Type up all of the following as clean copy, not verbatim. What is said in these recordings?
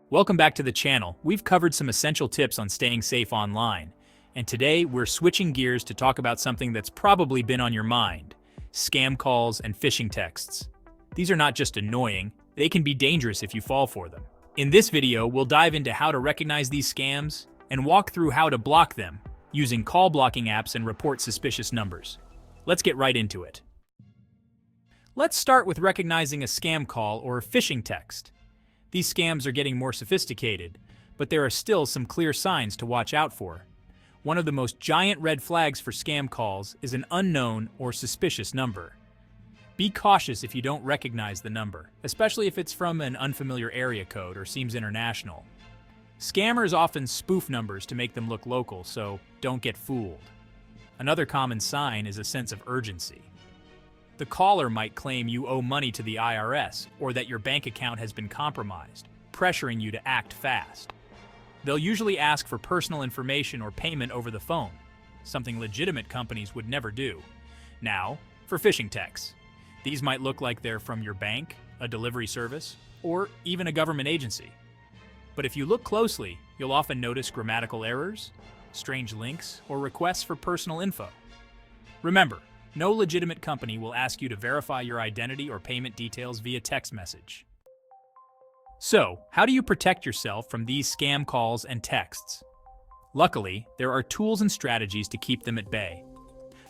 Welcome back to the channel. We've covered some essential tips on staying safe online, and today we're switching gears to talk about something that's probably been on your mind: scam calls and phishing texts. These are not just annoying, they can be dangerous if you fall for them. In this video, we'll dive into how to recognize these scams and walk through how to block them using call blocking apps and report suspicious numbers. Let's get right into it. Let's start with recognizing a scam call or a phishing text. These scams are getting more sophisticated, but there are still some clear signs to watch out for. One of the most giant red flags for scam calls is an unknown or suspicious number. Be cautious if you don't recognize the number, especially if it's from an unfamiliar area code or seems international. Scammers often spoof numbers to make them look local, so don't get fooled. Another common sign is a sense of urgency. The caller might claim you owe money to the IRS or that your bank account has been compromised, pressuring you to act fast. They'll usually ask for personal information or payment over the phone, something legitimate companies would never do. Now, for phishing texts. These might look like they're from your bank, a delivery service, or even a government agency. But if you look closely, you'll often notice grammatical errors, strange links, or requests for personal info. Remember, no legitimate company will ask you to verify your identity or payment details via text message. So, how do you protect yourself from these scam calls and texts? Luckily, there are tools and strategies to keep them at bay.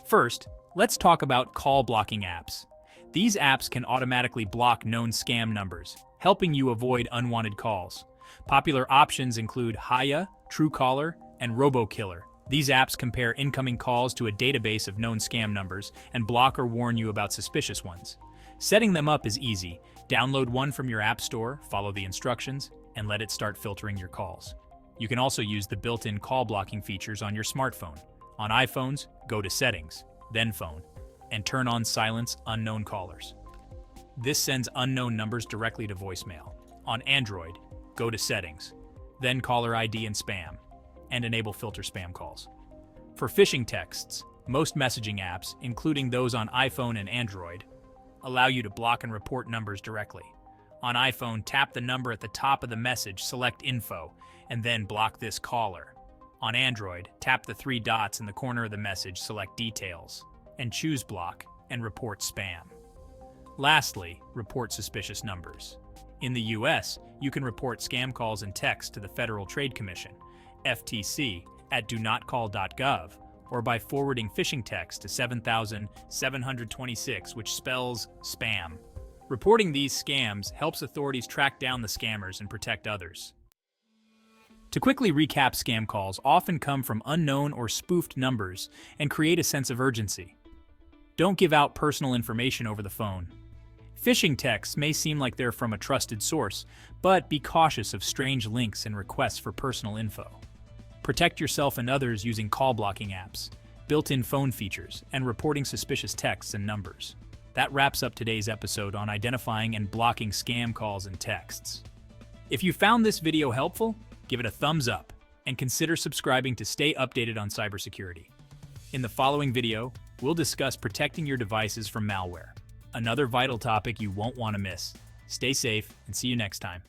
First, let's talk about call blocking apps. These apps can automatically block known scam numbers, helping you avoid unwanted calls. Popular options include Hiya, Truecaller, and RoboKiller. These apps compare incoming calls to a database of known scam numbers and block or warn you about suspicious ones. Setting them up is easy. Download one from your app store, follow the instructions, and let it start filtering your calls. You can also use the built-in call blocking features on your smartphone. On iPhones, go to Settings, then Phone, and turn on Silence Unknown Callers. This sends unknown numbers directly to voicemail. On Android, go to Settings, then Caller ID and Spam, and enable filter spam calls. For phishing texts, most messaging apps, including those on iPhone and Android, allow you to block and report numbers directly. On iPhone, tap the number at the top of the message, select Info, and then block this caller. On Android, tap the three dots in the corner of the message, select Details, and choose Block and report spam. Lastly, report suspicious numbers. In the US, you can report scam calls and texts to the Federal Trade Commission, FTC, at donotcall.gov, or by forwarding phishing text to 7726, which spells spam. Reporting these scams helps authorities track down the scammers and protect others. To quickly recap, scam calls often come from unknown or spoofed numbers and create a sense of urgency. Don't give out personal information over the phone. Phishing texts may seem like they're from a trusted source, but be cautious of strange links and requests for personal info. Protect yourself and others using call blocking apps, built-in phone features, and reporting suspicious texts and numbers. That wraps up today's episode on identifying and blocking scam calls and texts. If you found this video helpful, give it a thumbs up and consider subscribing to stay updated on cybersecurity. In the following video, we'll discuss protecting your devices from malware, another vital topic you won't want to miss. Stay safe and see you next time.